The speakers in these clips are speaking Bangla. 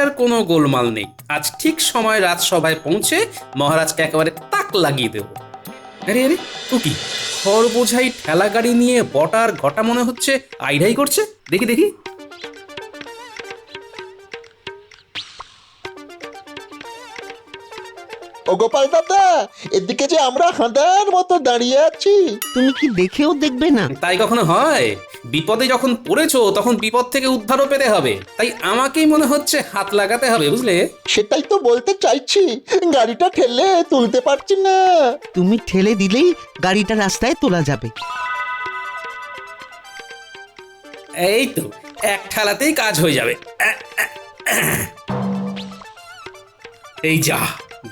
আর কোনো গোলমাল নেই। আজ ঠিক সময় রাজসভায় পৌঁছে মহারাজকে একেবারে তাক লাগিয়ে দেব। আরে আরে ও কি খড় বোঝাই ঠেলা গাড়ি নিয়ে বটার ঘটা মনে হচ্ছে আইডাই করছে। দেখি দেখি। ও গোপাল দাদা, এদিকে যে আমরা হাঁদার মতো দাঁড়িয়ে আছি। তুমি কি দেখেও দেখবে না? তাই কখনো হয়? বিপদে যখন পড়েছো তখন বিপদ থেকে উদ্ধারও পেতে হবে, তাই আমাকেই মনে হচ্ছে হাত লাগাতে হবে, বুঝলে? সেটাই তো বলতে চাইছি, গাড়িটা ঠেলে তুলতে পারছি না। তুমি ঠেলে দিলেই গাড়িটা রাস্তায় তোলা যাবে। এই তো এক ঠেলাতেই কাজ হয়ে যাবে। এই যা,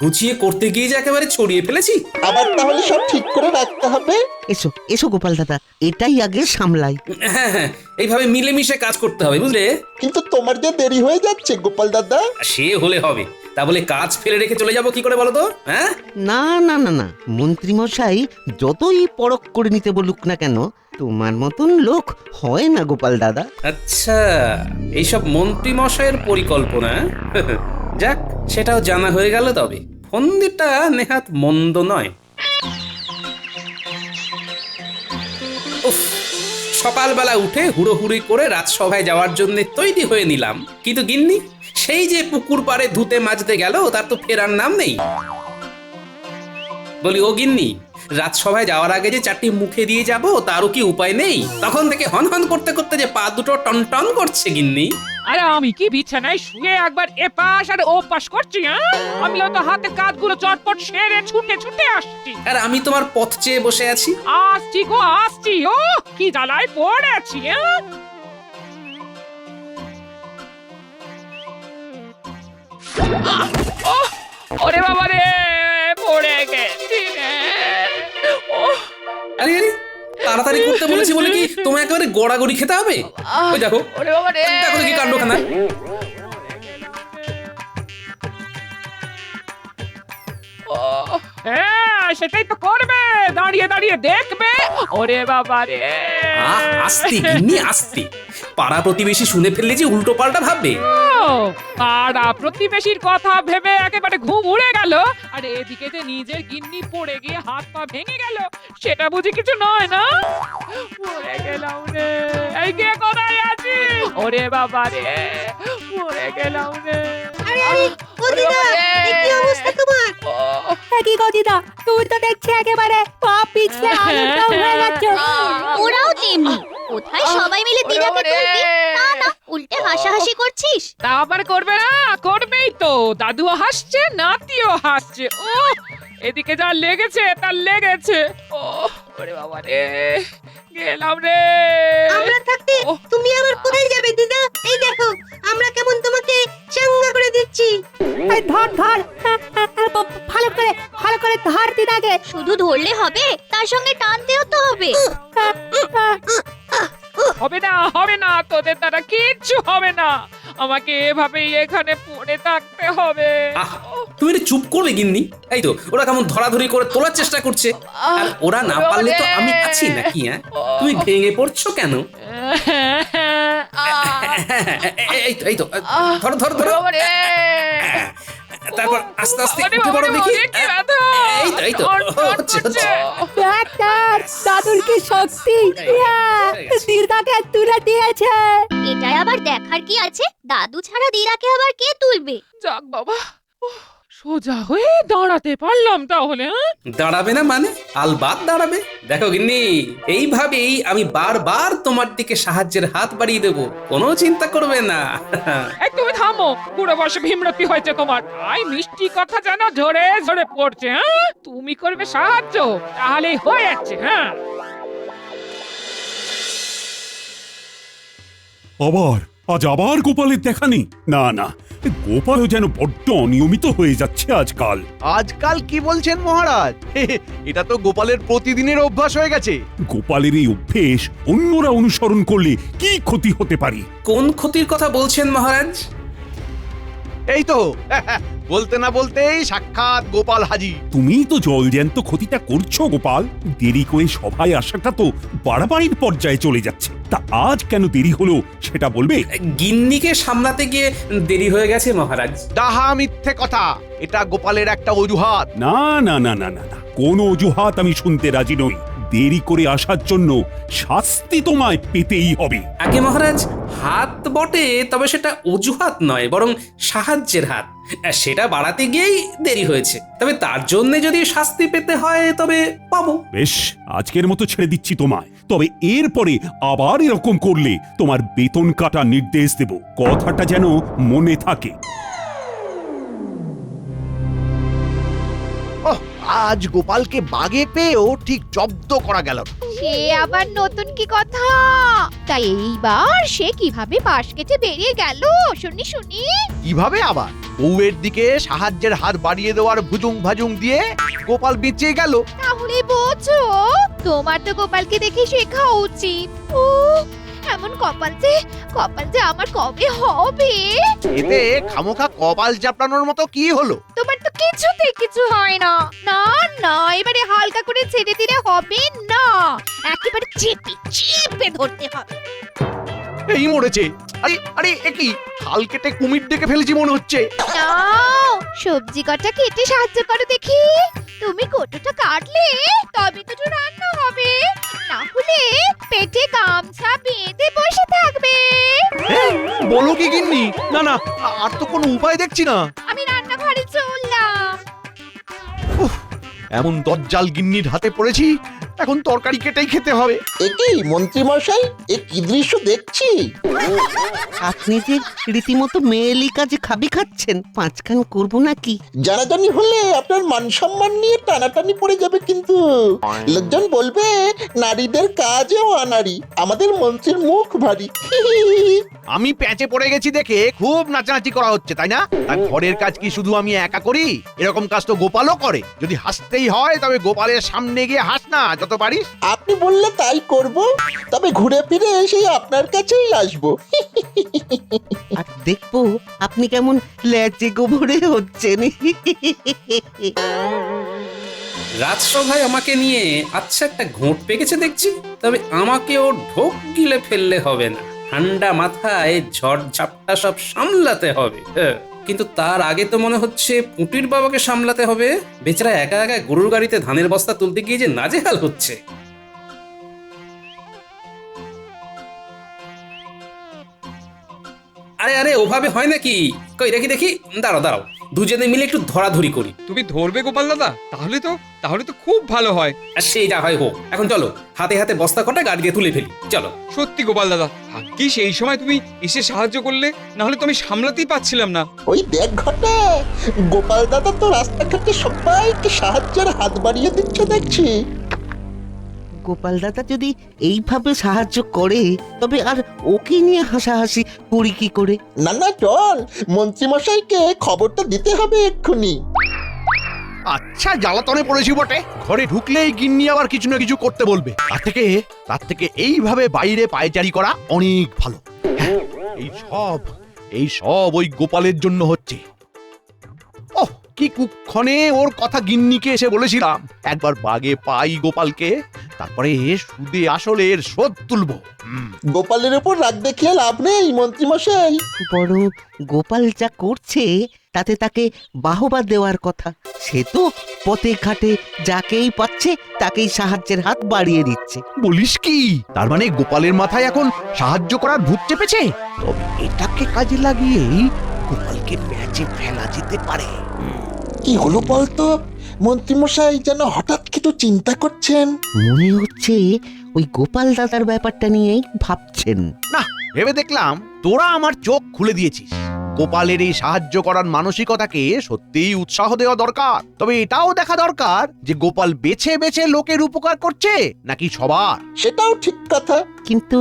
গুছিয়ে করতে গিয়ে যে একেবারে ছড়িয়ে ফেলেছি। আবার তাহলে সব ঠিক করে রাখতে হবে। এসো এসো গোপাল দাদা, এটাই আগে সামলাই। হ্যাঁ হ্যাঁ, এইভাবে মিলেমিশে কাজ করতে হবে, বুঝলে? কিন্তু তোমার যে দেরি হয়ে যাচ্ছে গোপাল দাদা। সে হলে হবে, তা বলে কাজ ফেলে রেখে চলে যাবো কি করে বলো তো? হ্যাঁ, না না না না, মন্ত্রী মশাই যতই পরখ করে নিতে বলুক না কেন, তোমার মতন লোক হয় না গোপাল দাদা। আচ্ছা, এইসব মন্ত্রী মশাইয়ের পরিকল্পনা। যাক, সেটাও জানা হয়ে গেল। তবে ফন্দিটা নেহাত মন্দ নয়। উফ, সকালবেলা উঠে হুড়োহুড়ি করে রাজসভায় যাওয়ার জন্য তৈরি হয়ে নিলাম, কিন্তু গিন্নি সেই যে পুকুর পাড়ে ধুতে মাজতে গেল তার তো ফেরার নাম নেই। বলি, ও গিন্নি, রাজসভায় যাওয়ার আগে যে চারটি মুখে দিয়ে যাব তারও কি উপায় নেই? তখন থেকে হন হন করতে করতে যে পা দুটো টনটন করছে গিন্নি। আরে আমি কি বিছানায় শুয়ে একবার এপাশ আর ওপাশ করছি? আমিও তো হাতে কাজগুলো চটপট সেরে ছুটে ছুটে আসছি। আর আমি তোমার পথ চেয়ে বসে আছি। আসছি গো আসছি, ও কি জ্বালায় পড়েছি। ওরে বাবা রে, পড়ে গেছি রে। আরে আরে, তাড়াতাড়ি করতে বলেছি বলে কি তোমায় একেবারে গড়াগড়ি খেতে হবে? ওই দেখো, ওরে বাবা রে, দেখো দেখি কাণ্ডখানা। হ্যাঁ সেটাই তো করবে, দাঁড়িয়ে দাঁড়িয়ে দেখবে। ওরে বাবা রে, আস্তে গিন্নি আস্তে, পাড়া প্রতিবেশী শুনে ফেললে যে উল্টো পাল্টা ভাববে। পাড়া প্রতিবেশীর কথা ভেবে একেবারে ঘুম উড়ে গেল, আর এদিকে যে নিজের গিন্নি পড়ে গিয়ে হাত পা ভেঙে গেল, সেটা বুঝি কিছু নয় না? পড়ে গেলাম রে, এই কে কোথায় আছি? ওরে বাবা রে, পড়ে গেলাম রে। কি অবস্থা তোমার? কি গো দিদা, তুই তো দেখছি একেবারে পা পিছলে আলুটা হয়ে যাচ্ছে। ওরাও তেমনি, কোথায় সবাই মিলে দিদাকে তুলবি, তা না উল্টে হাসাহাসি করছিস। তা আবার করবে না? করবেই তো, দাদুও হাসছে, নাতিও হাসছে। ও এদিকে যা লেগেছে তার লেগেছে। ও ওরে বাবা রে, গেলাম রে। আমরা থাকতে তুমি আবার কোথায় যাবে দিদা? এই দেখো আমরা কেমন তোমাকে চাঙ্গা করে দিচ্ছি। এই ধর ধর, ভালো করে ধর দিদাকে। শুধু ধরলে হবে, তার সঙ্গে টানতেও তো হবে। হবে না হবে না, তোদের দ্বারা কিচ্ছু হবে না, আমাকে এভাবেই এখানে পড়ে থাকতে হবে। আহ, তুমি একটু চুপ করবে গিন্নি? এই তো ওরা কেমন ধরাধরি করে তোলার চেষ্টা করছে, আর ওরা না পারলে তো আমি আছি নাকি? হ্যাঁ, তুমি ভেঙে পড়ছো কেন? এই তো ধরো ধরো ধরো, তারপর আস্তে আস্তে উঠে পড়ো দেখি। এই তো হচ্ছে হচ্ছে। দাদুর কি শক্তি, দিদাকে তুলে দিয়েছে। এটাই আবার দেখার কি আছে, দাদু ছাড়া দিদাকে আবার কে তুলবে? যাক বাবা, সোজা হয়ে দাঁড়াতে পারলাম তাহলে। দাঁড়াবে না মানে? আলবাত দাঁড়াবে। দেখো গিন্নি, এইভাবেই আমি বারবার তোমার দিকে সাহায্যের হাত বাড়িয়ে দেবো, কোনো চিন্তা করবে না। এই তুমি থামো, পুরো বয়সে ভীমরতি হয়েছে তোমার, তাই মিষ্টি কথা যেন ঝরে ঝরে পড়ছে। তুমি করবে সাহায্য, তাহলেই হয়ে যাচ্ছে। হ্যাঁ, আজ আবার গোপালের দেখা নেই। না না, গোপালও যেন বড্ড অনিয়মিত হয়ে যাচ্ছে আজকাল। আজকাল কি বলছেন মহারাজ? এটা তো গোপালের প্রতিদিনের অভ্যাস হয়ে গেছে। গোপালের এই অভ্যেস অন্যরা অনুসরণ করলে কি ক্ষতি হতে পারে? কোন ক্ষতির কথা বলছেন মহারাজ? এই তো বলতে না বলতেই সাক্ষাৎ গোপাল হাজি। তুমি তো জলজ্যান্ত ক্ষতিটা করছো গোপাল। দেরি করে সভায় আসাটা তো বাড়াবাড়ির পর্যায়ে চলে যাচ্ছে। তা আজ কেন দেরি হলো সেটা বলবে? গিন্নিকে সামলাতে গিয়ে দেরি হয়ে গেছে মহারাজ। ডাহা মিথ্যে কথা, এটা গোপালের একটা অজুহাত। না না না না না না, কোনো অজুহাত আমি শুনতে রাজি নই। দেরি করে আসার জন্য শাস্তি তোমায় পেতেই হবে। আগে মহারাজ, হাত বটে, তবে সেটা অজুহাত নয়, বরং সাহায্যের হাত। সেটা বাড়াতে গিয়েই দেরি হয়েছে। তবে তার জন্য যদি শাস্তি পেতে হয় তবে পাবো। বেশ, আজকের মতো ছেড়ে দিচ্ছি তোমায়। তবে এরপরে আবার এরকম করলে তোমার বেতন কাটার নির্দেশ দেব। কথাটা যেন মনে থাকে। ওহ, আজ গোপালকে বাগে পেয়েও ঠিক জব্দ করা গেল না। সে আবার নতুন কি কথা? তাই এইবার সে কিভাবে পাশ কেটে বেরিয়ে গেল শুনি শুনি। কিভাবে আবার? বউয়ের দিকে সাহায্যের হাত বাড়িয়ে দেওয়ার ভুজুং ভাজুং দিয়ে গোপাল বেঁচে গেল। তাহলে বোঝো, তোমার তো গোপালকে দেখে শেখা উচিত। ও এমন কপাল যে আমার কবে হবে? এতে খামোখা কপাল চাপড়ানোর মতো কি হলো? তোমার তো কিছুতে কিছু হয় না। না না, এবারে হালকা করে ছেড়ে দিলে হবে না, একেবারে চেপে ধরতে হবে। এই মরেছে। আরে আরে, একই হাল কেটে কুমির ডেকে ফেলেছি মনে হচ্ছে। নাও, সবজি কটা কেটে সাহায্য করো দেখি। তুমি কটুটা কাটলে তবে তো রান্না হবে, না হলে পেটে গামছা বেঁধে বসে থাকবে। বলো কি গিন্নি? না না, আর তো কোনো উপায় দেখছি না। আমি রান্নাঘরে চললাম। এমন দজ্জাল গিন্নির হাতে পড়েছি, এখন তরকারি কেটেই খেতে হবে। একই মন্ত্রী মশাই, এ কি দৃশ্য দেখছি? আপনি যে রীতিমতো মেয়েলি কাজে খাবি খাচ্ছেন, পাঁচখান করবো নাকি? জানাজানি হলে আপনার মান সম্মান নিয়ে টানাটানি পড়ে যাবে কিন্তু। লোকজন বলবে নারীদের কাজেও আনারি, আমাদের মন্ত্রীর মুখ ভারী। আমি প্যাঁচে পড়ে গেছি দেখে খুব নাচানাচি করা হচ্ছে, তাই না? আর ঘরের কাজ কি শুধু আমি একা করি? এরকম কাজ তো গোপালও করে। যদি হাসতেই হয় তবে গোপালের সামনে গিয়ে হাস না যত পারিস। আপনি বললে তাই করব, তবে ঘুরে ফিরে সেই আপনার কাছেই আসবো। আর দেখবো আপনি কেমন ল্যাচে গোবরে হচ্ছেন। রাজসভায় আমাকে নিয়ে আচ্ছা একটা ঘোঁট পেকেছে দেখছি। তবে আমাকেও ঢোক গিলে ফেললে হবে না, ঠান্ডা মাথায় ঝড় ঝাপটা সব সামলাতে হবে। কিন্তু তার আগে তো মনে হচ্ছে পুটির বাবাকে সামলাতে হবে। বেচারা একা একা গরুর গাড়িতে ধানের বস্তা তুলতে গিয়ে যে নাজেহাল হচ্ছে। আরে আরে, ওভাবে হয় নাকি? কই দেখি দেখি, দাঁড়াও দাঁড়াও, দুজনে মিলে একটু ধরাধরি করি। তুমি ধরবে গোপাল দাদা? তাহলে তো খুব ভালো হয়। আর সেই যা হয় হোক, এখন চলো হাতে হাতে বস্তা কটা গাড়ি দিয়ে তুলে ফেলি, চলো। সত্যি গোপাল দাদা, কি সেই সময় তুমি এসে সাহায্য করলে, না হলে তো আমি সামলাতেই পারছিলাম না। ওই দেখ ঘটা, গোপাল দাদা তো রাস্তাঘাটে সবাইকে সাহায্যের হাত বাড়িয়ে দিচ্ছে দেখছি। গোপাল দাদা যদি এইভাবে সাহায্য করে, তবে আর ওকে নিয়ে হাসাহাসি করি কি করে? না না, চল মন্ত্রী মশাইকে খবরটা দিতে হবে এক্ষুনি। আচ্ছা, জ্বালাতনে পড়েছি বটে। ঘরে ঢুকলেই গিন্নি আবার কিছু না কিছু করতে বলবে। তার থেকে এইভাবে বাইরে পায়চারি করা অনেক ভালো। হ্যাঁ, এই সব ওই গোপালের জন্য হচ্ছে। ওহ, কি কুক্ষণে ওর কথা গিন্নিকে এসে বলেছিলাম। একবার বাগে পাই গোপালকে, তারপরে সুদে আসলে এর শোধ তুলবো। গোপালের উপর রাগ দেখিয়ে লাভ নেই মন্ত্রী মশাই। বড় গোপাল যা করছে তাতে তাকে বাহবা দেওয়ার কথা। সে তো পথে ঘাটে যাকেই পাচ্ছে তাকেই সাহায্যের হাত বাড়িয়ে দিচ্ছে। বলিস কি? তার মানে গোপালের মাথায় এখন সাহায্য করার ভূত চেপেছে। তবে এটাকে কাজে লাগিয়েই গোপালকে প্যাচে ফেলা যেতে পারে। কি হলো বলতো? মন্ত্রী মশাই যেন হঠাৎ কিছু চিন্তা করছেন। মনে হচ্ছে ওই গোপাল দাদার ব্যাপারটা নিয়েই ভাবছেন। না, ভেবে দেখলাম তোরা আমার চোখ খুলে দিয়েছিস। গোপালের এই সাহায্য করার মানসিকতাকে সত্যিই উৎসাহ দেওয়া দরকার। তবে এটাও দেখা দরকার যে গোপাল বেছে বেছে লোকের উপকার করছে নাকি সবার। সেটাও ঠিক কথা। কিন্তু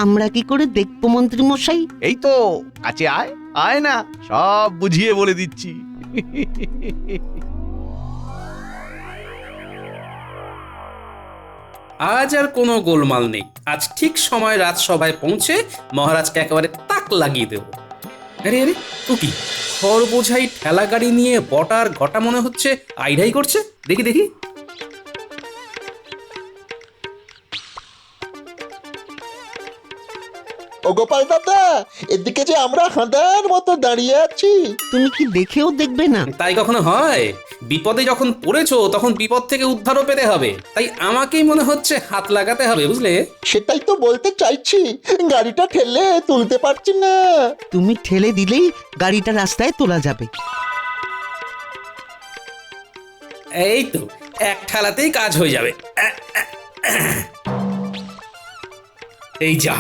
আমরা কি করে দেখবো মন্ত্রী মশাই? এই তো কাছে আয়, আয় না, সব বুঝিয়ে বলে দিচ্ছি। আজ আর কোনো গোলমাল নেই। আজ ঠিক সময় রাজসভায় পৌঁছে মহারাজকে একেবারে তাক লাগিয়ে দেব। আরে আরে ও কি খড় বোঝাই ঠেলা গাড়ি নিয়ে বটার ঘটা মনে হচ্ছে আইঢাই করছে, দেখি দেখি। ও গোপাল দাদা, এদিকে যে আমরা হাঁদার মতো দাঁড়িয়ে আছি। তুমি কি দেখেও দেখবে না? তাই কখনো হয়? বিপদে যখন পড়েছো তখন বিপদ থেকে উদ্ধারও পেতে হবে, তাই আমাকেই মনে হচ্ছে হাত লাগাতে হবে, বুঝলে? সেটাই তো বলতে চাইছি, গাড়িটা ঠেলে তুলতে পারছি না। তুমি ঠেলে দিলেই গাড়িটা রাস্তায় তোলা যাবে। এই তো এক ঠেলাতেই কাজ হয়ে যাবে। এই যা,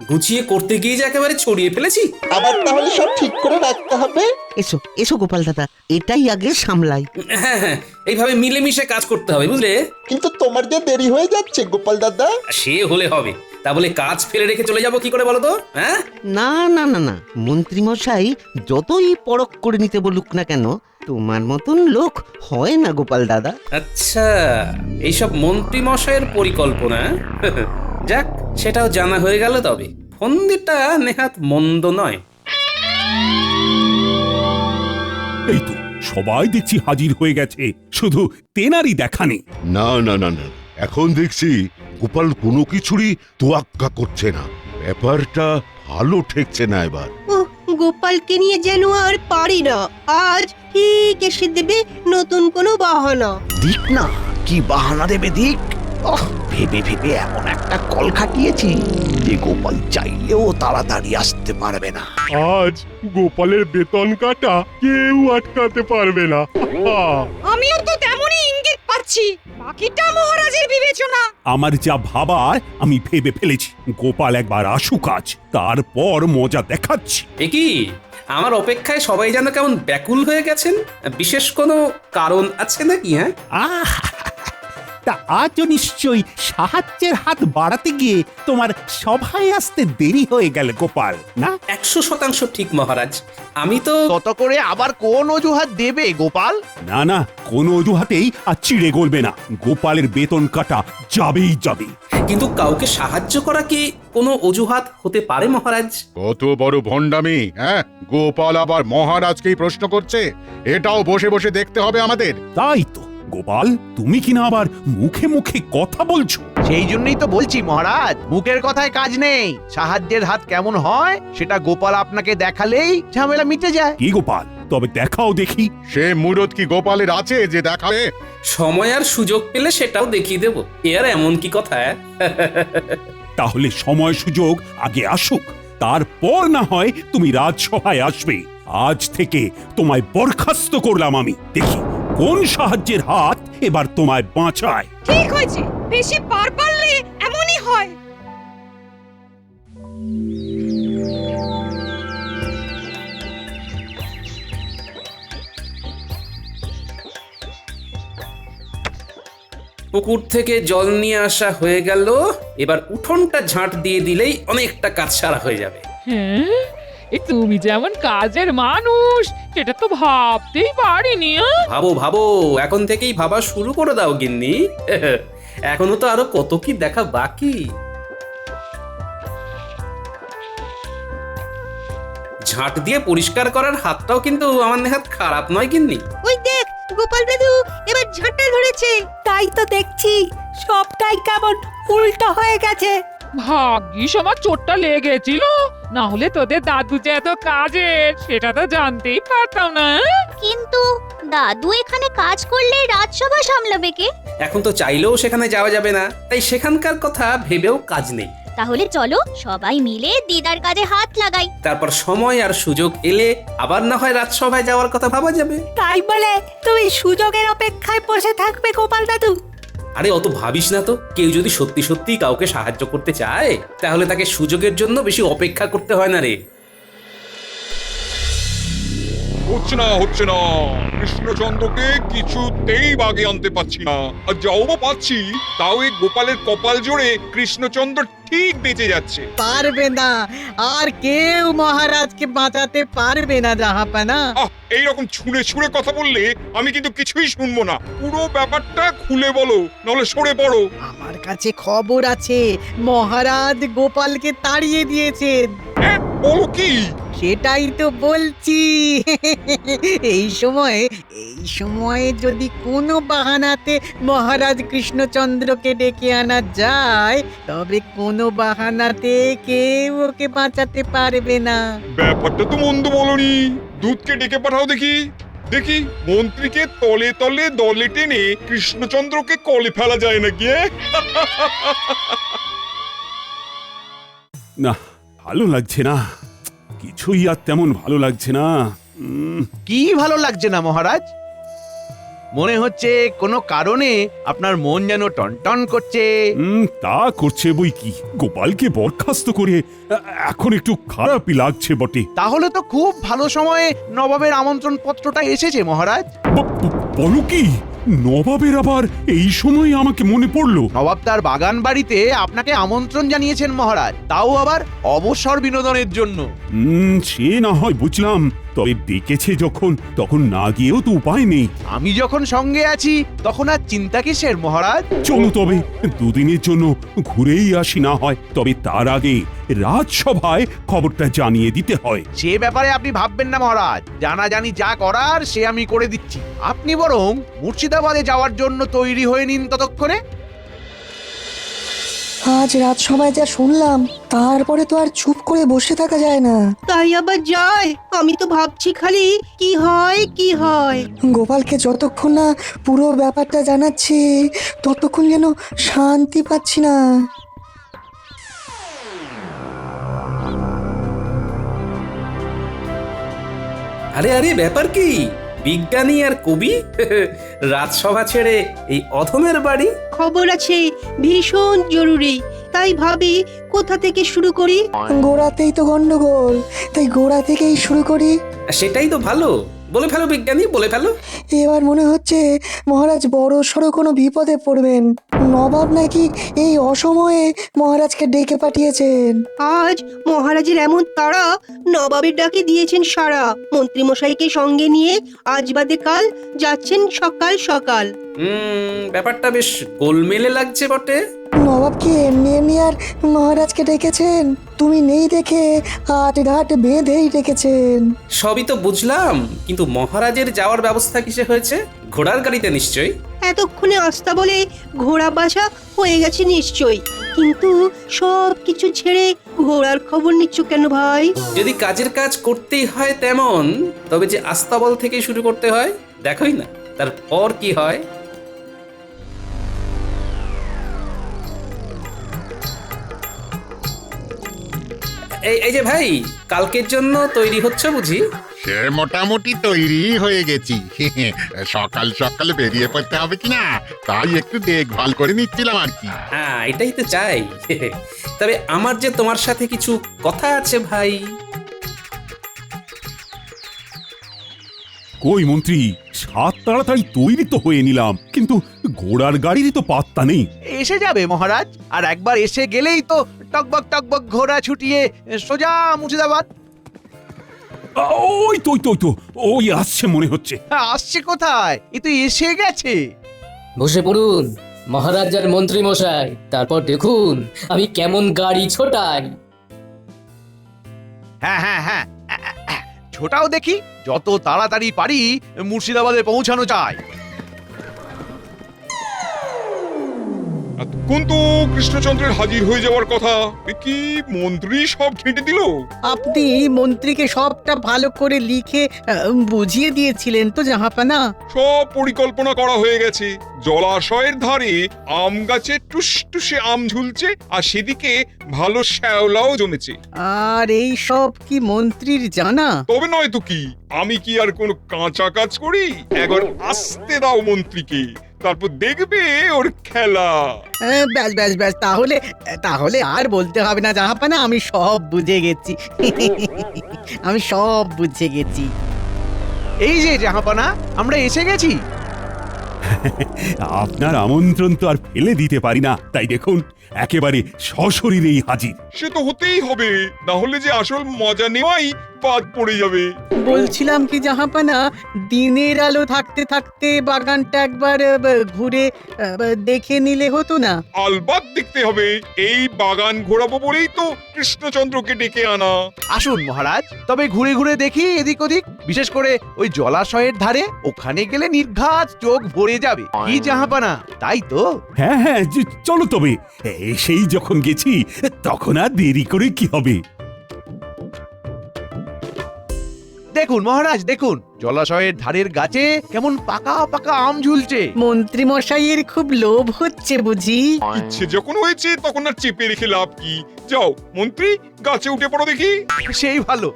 গুছিয়ে করতে গিয়ে যে একেবারে ছড়িয়ে ফেলেছি। আবার তাহলে সব ঠিক করে রাখতে হবে। এসো এসো গোপাল দাদা, এটাই আগে সামলাই। হ্যাঁ হ্যাঁ, এইভাবে মিলেমিশে কাজ করতে হবে, বুঝলে? কিন্তু তোমার যে দেরি হয়ে যাচ্ছে গোপাল দাদা। সে হলে হবে, তা বলে কাজ ফেলে রেখে চলে যাবো কি করে বলো তো? হ্যাঁ, না না না না, মন্ত্রী মশাই যতই পরখ করে নিতে বলুক না কেন, তোমার মতন লোক হয় না গোপাল দাদা। আচ্ছা, এইসব মন্ত্রী মশাইয়ের পরিকল্পনা। যাক, সেটাও জানা হয়ে গেল। তবে ফন্দিটা নেহাত মন্দ নয়। এই তো সবাই দেখছি হাজির হয়ে গেছে, শুধু তেনারই দেখা নেই। না না না না, এখন দেখছি গোপাল কোনো কিছুরই তোয়াক্কা করছে না। ব্যাপারটা ভালো ঠেকছে না এবার। ও গোপালকে নিয়ে যেন আর পারি না। আজ ঠিক এসে দেবে নতুন কোনো বাহানা। দিক না, কি বাহানা দেবে দিক। ভেবে ভেবে এমন একটা কল খাটিয়েছি যে গোপাল চাইলেও তাড়াতাড়ি আসতে পারবে না। আজ গোপালের বেতন কাটা কেউ আটকাতে পারবে না। আমিও তো তেমনই ইঙ্গিত পাচ্ছি, বাকিটা মহারাজের বিবেচনা। আমার যা ভাবার আমি ভেবে ফেলেছি, গোপাল একবার আসুক আজ, তারপর মজা দেখাচ্ছি। এ কি, আমার অপেক্ষায় সবাই যেন কেমন ব্যাকুল হয়ে গেছেন? বিশেষ কোনো কারণ আছে নাকি? হ্যাঁ, তা আজও নিশ্চয়ই সাহায্যের হাত বাড়াতে গিয়ে তোমার সভায় আসতে দেরি হয়ে গেল গোপাল, না? 100% ঠিক মহারাজ। আমি তো তত করে আবার কোন অজুহাত দেবে গোপাল? না না, কোনো অজুহাতেই আর চিড়ে গলবে না। গোপালের বেতন কাটা যাবেই যাবে। কিন্তু কাউকে সাহায্য করা কি কোনো অজুহাত হতে পারে মহারাজ? কত বড় ভণ্ডামি! হ্যাঁ, গোপাল আবার মহারাজকেই প্রশ্ন করছে। এটাও বসে বসে দেখতে হবে আমাদের। তাই তো গোপাল, তুমি কিনা আবার মুখে মুখে কথা বলছো। সেই জন্যই তো বলছি মহারাজ, মুখের কথায় কাজ নেই। সাহায্যের হাত কেমন হয় সেটা গোপাল আপনাকে দেখালেই ঝামেলা মিটে যায়। কি গোপাল, তবে দেখাও দেখি। সে মুরত কি গোপালের আছে যে দেখাবে? সময় আর সুযোগ পেলে সেটাও দেখিয়ে দেবো। এর এমন কি কথা? তাহলে সময় সুযোগ আগে আসুক, তারপর না হয় তুমি রাজসভায় আসবে। আজ থেকে তোমায় বরখাস্ত করলাম আমি। দেখি কোন সাহায্যের হাত এবার তোমায় বাঁচায়। ঠিক হয়েছে, বেশি পার পারলে এমনই হয়। পুকুর থেকে জল নিয়ে আসা হয়ে গেল। এবার উঠোনটা ঝাঁট দিয়ে দিলেই অনেকটা কাজ সারা হয়ে যাবে। হ্যাঁ, এ তুমি যেমন কাজের মানুষ সেটা তো ভাবতেই পারিনি। ভাবো ভাবো, এখন থেকেই ভাবা শুরু করে দাও গিন্নি। এখনো তো আরো কত কি দেখা বাকি। ঝাঁট দিয়ে পরিষ্কার করার হাতটাও কিন্তু আমার নেহাত খারাপ নয় গিন্নি। ওই দেখ গোপাল দাদু এবার ঝাঁটা ধরেছে। তাই তো দেখছি, সবটাই কেমন উল্টো হয়ে গেছে। ভাগ্যিস আমার চোটটা লেগেছিল, না হলে তোদের দাদু যে এত কাজের সেটা তো জানতেই পারতাম না। কিন্তু দাদু এখানে কাজ করলে রাজসভা সামলাবে কে? এখন তো চাইলেও সেখানে যাওয়া যাবে না, তাই সেখানকার কথা ভেবেও কাজ নেই। তাহলে চলো সবাই মিলে দিদার কাজে হাত লাগাই। তারপর সময় আর সুযোগ এলে আবার না হয় রাজসভায় যাওয়ার কথা ভাবা যাবে। তাই বলে তুমি সুযোগের অপেক্ষায় বসে থাকবে গোপাল দাদু? আরে অত ভাবিস না তো। কেউ যদি সত্যি সত্যি কাউকে সাহায্য করতে চায় তাহলে তাকে সুযোগের জন্য বেশি অপেক্ষা করতে হয় না রে। হচ্ছে না, কৃষ্ণচন্দ্রকে কিছুতেই বাগে আনতে পারছি না। আর যাও বা পাচ্ছি, তাও এই গোপালের কপাল জোরে কৃষ্ণচন্দ্র ঠিক বেঁচে যাচ্ছে। পারবে না, আর কেউ মহারাজকে বাঁচাতে পারবে না জাহাপানা। এইরকম ছুঁড়ে ছুঁড়ে কথা বললে আমি কিন্তু কিছুই শুনবো না। পুরো ব্যাপারটা খুলে বলো, নাহলে সরে পড়ো। আমার কাছে খবর আছে, মহারাজ গোপালকে তাড়িয়ে দিয়েছেন। বলো কি? সেটাই তো বলছি। এই সময়ে যদি কোনো বাহানাতে মহারাজ কৃষ্ণচন্দ্রকে ডেকে আনা যায়, তবে কোনো বাহানাতে কেউ ওকে বাঁচাতে পারবে না। ব্যাপারটা তো মন্দ বলনি। দুধকে ডেকে পাঠাও দেখি। দেখি মন্ত্রীকে তলে তলে দলে টেনে কৃষ্ণচন্দ্রকে কলে ফেলা যায় নাকি? না, ভালো লাগছে না, কিছুই আর তেমন ভালো লাগছে না। কি ভালো লাগছে না মহারাজ? মনে হচ্ছে কোনো কারণে আপনার মন যেন টনটন করছে। তা করছে বই কি, গোপালকে বরখাস্ত করে এখন একটু খারাপই লাগছে বটে। তাহলে তো খুব ভালো সময়ে নবাবের আমন্ত্রণ পত্রটা এসেছে মহারাজ। বলো কি, নবাবের আবার এই সময় আমাকে মনে পড়লো? নবাব তার বাগান বাড়িতে আপনাকে আমন্ত্রণ জানিয়েছেন মহারাজ, তাও আবার অবসর বিনোদনের জন্য। সে না হয় বুঝলাম, তবে ডেকেছে যখন, তখন না গিয়েও তো উপায় নেই। আমি যখন সঙ্গে আছি তখন আর চিন্তা কিসের মহারাজ? চলো তবে দুদিনের জন্য ঘুরেই আসি না হয়, তবে তার আগে রাজসভায় খবরটা জানিয়ে দিতে হয়। সে ব্যাপারে আপনি ভাববেন না মহারাজ, জানাজানি যা করার সে আমি করে দিচ্ছি। আপনি বরং মুর্শিদাবাদে যাওয়ার জন্য তৈরি হয়ে নিন ততক্ষণে। আজ রাজসভায় যা শুনলাম, তারপরে তো আর চুপ করে বসে থাকা যায় না। তাই আবার যায়? আমি তো ভাবছি খালি কি হয় কি হয়। গোপালকে যতক্ষণ না পুরো ব্যাপারটা জানাচ্ছি, ততক্ষণ যেন শান্তি পাচ্ছি না। আরে আরে, ব্যাপার কি? বিজ্ঞানী আর কবি রাজসভা ছেড়ে এই অধমের বাড়ি? খবর আছে, ভীষণ জরুরি। তাই ভাবি কোথা থেকে শুরু করি। গোড়াতেই তো গন্ডগোল, তাই গোড়া থেকেই শুরু করি। সেটাই তো ভালো, বলে ফেলো বিজ্ঞানী, বলে ফেলো। এবার মনে হচ্ছে মহারাজ বড় সড়ো কোনো বিপদে পড়বেন। নবাব নাকি এই অসময়ে মহারাজকে ডেকে পাঠিয়েছেন। আজ মহারাজের এমন তাড়া, নবাবের ডাকে দিয়েছেন সাড়া। মন্ত্রীমশাইকে সঙ্গে নিয়ে আজ বাদে কাল যাচ্ছেন সকাল সকাল। ব্যাপারটা বেশ গোলমেলে লাগছে বটে। নবাব কি এমনি এমনি আর মহারাজকে ডেকেছেন? তুমি নেই দেখে আট ঘাট বেঁধেই ডেকেছেন। সবই তো বুঝলাম, কিন্তু মহারাজের যাওয়ার ব্যবস্থা কিসে হয়েছে? ঘোড়ার গাড়িতে নিশ্চয়ই। এতক্ষণে আস্তা বলে ঘোড়া বাসা হয়ে গেছে নিশ্চয়ই, কিন্তু সব কিছু ছেড়ে ঘোড়ার খবর নিচ্ছ কেন ভাই? যদি কাজের কাজ করতেই হয় তেমন, তবে যে আস্তাবল থেকে শুরু করতে হয়, দেখোই না তারপর কি হয়। এই যে ভাই, কালকের জন্য তৈরি হচ্ছে বুঝি? সে মোটামুটি তৈরি হয়ে গেছি। সকাল সকাল বেরিয়ে পড়তে হবে কিনা তাই একটু দেখভাল করে নিচ্ছিলাম আর কি। হ্যাঁ, এটাই তো চাই। তবে আমার যে তোমার সাথে কিছু কথা আছে ভাই। কই মন্ত্রী, সাত তাড়াতাড়ি তৈরি তো হয়ে নিলাম, কিন্তু ঘোড়ার গাড়িরই তো পাত্তা নেই। এসে যাবে মহারাজ, আর একবার এসে গেলেই তো টকবক টকবক ঘোড়া ছুটিয়ে সোজা মুর্শিদাবাদ। ওই তো ওই আসছে মনে হচ্ছে। আসছে কোথায়? এ তো এসে গেছে। বসে পড়ুন মহারাজ আর মন্ত্রী মশাই, তারপর দেখুন আমি কেমন গাড়ি ছোটাই। হ্যাঁ হ্যাঁ হ্যাঁ, ছোটাও দেখি, যত তাড়াতাড়ি পারি মুর্শিদাবাদে পৌঁছানো যায়। এতক্ষণ তো কৃষ্ণচন্দ্রের হাজির হয়ে যাওয়ার কথা, কি মন্ত্রী সব ঘেঁটে দিল। আপনি মন্ত্রীকে সবটা ভালো করে লিখে বুঝিয়ে দিয়েছিলেন তো জাহাপানা? সব পরিকল্পনা করা হয়ে গেছে। জলাশয়ের ধারে আম গাছে টুসটুসে আম ঝুলছে, আর সেদিকে ভালো শ্যাওলাও জমেছে। আর এই সব কি মন্ত্রীর জানা? তবে নয় তো কি, আমি কি আর কোনো কাঁচা কাজ করি? একবার আসতে দাও মন্ত্রীকে, তারপর দেখবে ওর খেলা। ব্যাস ব্যাস ব্যাস, তাহলে আর বলতে হবে না জাহাপানা, আমি সব বুঝে গেছি। আমি সব বুঝে গেছি। এই যে জাহাপানা, আমরা এসে গেছি। আপনার আমন্ত্রণ তো আর ফেলে দিতে পারি না, তাই দেখুন একেবারে সশরীরেই হাজির। সে তো হতেই হবে, না হলে যে আসল মজা নেওয়াই বাদ পড়ে যাবে। বলছিলাম কি জাহাপানা, দিনের আলো থাকতে থাকতে বাগানটা একবার ঘুরে দেখে নিলে হতো না? আলবাত দেখতে হবে, এই বাগান ঘোরাবো বলেই তো কৃষ্ণচন্দ্রকে ডেকে আনা। আসুন মহারাজ, তবে ঘুরে ঘুরে দেখি এদিক ওদিক, বিশেষ করে ওই জলাশয়ের ধারে। ওখানে গেলে নির্ঘাত চোখ ভরে যাবে, কি জাহাপানা, তাই তো? হ্যাঁ হ্যাঁ, চলো তবে। সেই যখন গেছি তখন আর দেরি করে কি হবে। দেখুন মহারাজ, দেখুন জলাশয়ের ধারের গাছে কেমন পাকা পাকা আম ঝুলছে। মন্ত্রী মশাইয়ের খুব লোভ হচ্ছে বুঝি? ইচ্ছে যখন হয়েছে তখন আর চেপে রেখে লাভ কি? যাও মন্ত্রী, গাছে উঠে পড়ো দেখি। সেই ভালো।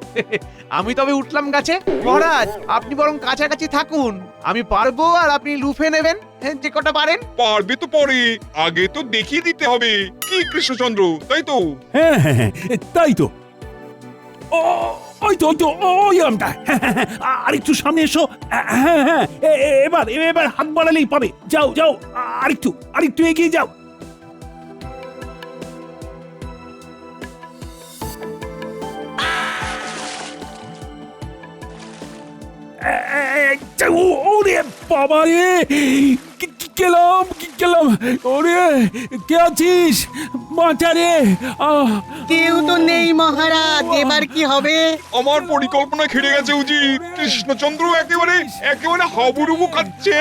আমি তবে উঠলাম গাছে। মহারাজ, আপনি বরং কাছাকাছি থাকুন, আমি পারবো আর আপনি লুফে নেবেন যে কটা পারেন। পারবে তো পরে, আগে তো দেখিয়ে দিতে হবে কি কৃষ্ণচন্দ্র, তাই তো? হ্যাঁ হ্যাঁ হ্যাঁ, তাই তো। ওই তো ওই তো, ওই আমটা। আর একটু সামনে এসো। হ্যাঁ হ্যাঁ, এবার এবার হাত বাড়ালেই পাবে। যাও যাও, আরেকটু এগিয়ে যাও। ওরে বাবা রে, গেলাম। ওরে, কে আছিস? বাঁচা রে। কেউ তো নেই মহারাজ, এবার কি হবে? আমার পরিকল্পনা খেড়ে গেছে উজির। কৃষ্ণচন্দ্র একেবারে হাবুডুবু খাচ্ছে।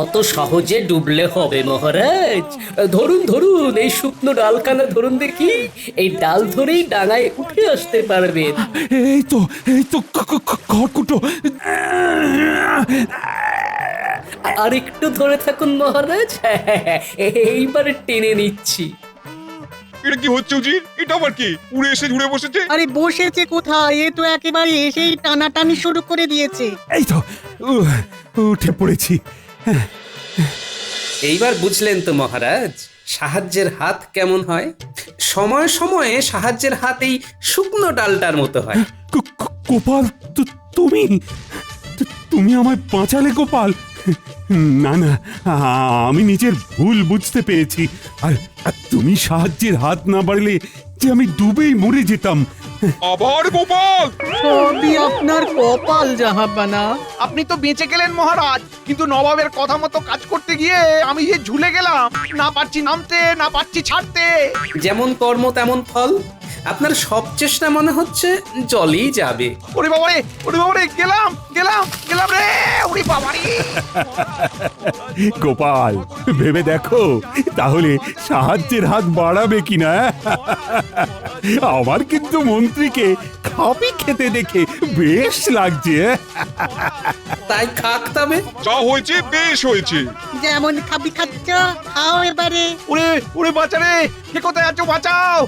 অত সহজে ডুবলে হবে মহারাজ? ধরুন এই শুকনো ডালখানা ধরুন দেখি, এই ডাল ধরেই ডাঙায় উঠে আসতে পারবেন। এই তো খড়কুটো। আর একটু ধরে থাকুন মহারাজ, এইবারে টেনে নিচ্ছি। এটা কি হচ্ছে উজির? এটা আবার কি উড়ে এসে জুড়ে বসেছে? আরে বসেছে কোথায়, এ তো একেবারে এসেই টানাটানি শুরু করে দিয়েছে। এই তো উঠে পড়েছি। এইবার বুঝলেন তো মহারাজ, সাহায্যের হাত কেমন হয়? সময়ে সময়ে সাহায্যের হাত এই শুকনো ডালটার মতো হয়। গোপাল, তুমি আমায় বাঁচালে গোপাল। না না, আমি নিজের ভুল বুঝতে পেরেছি। আর তুমি সাহায্যের হাত না বাড়লে যে আমি ডুবেই মরে যেতাম। আবার গোপাল? সবই আপনার কপাল জাহাপানা। আপনি তো বেঁচে গেলেন মহারাজ, কিন্তু নবাবের কথা মতো কাজ করতে গিয়ে আমি যে ঝুলে গেলাম, না পারছি নামতে, না পারছি ছাড়তে। যেমন কর্ম তেমন ফল। আপনার সব চেষ্টা মনে হচ্ছে জলই যাবে। ওরে বাবারে, গেলাম রে, ওরে বাবারে। গোপাল, ভেবে দেখো তাহলে সাহায্যের হাত বাড়াবে কিনা। আমার কিন্তু মন্ত্রীকে খাপি খেতে দেখে বেশ লাগছে। তাই খাক তবে। যা হয়েছে বেশ হয়েছে। যেমন খাবি খাচ্ছ, খাও এবারে। ওরে বাঁচা রে, কে কোথায় আছো? বাঁচাও।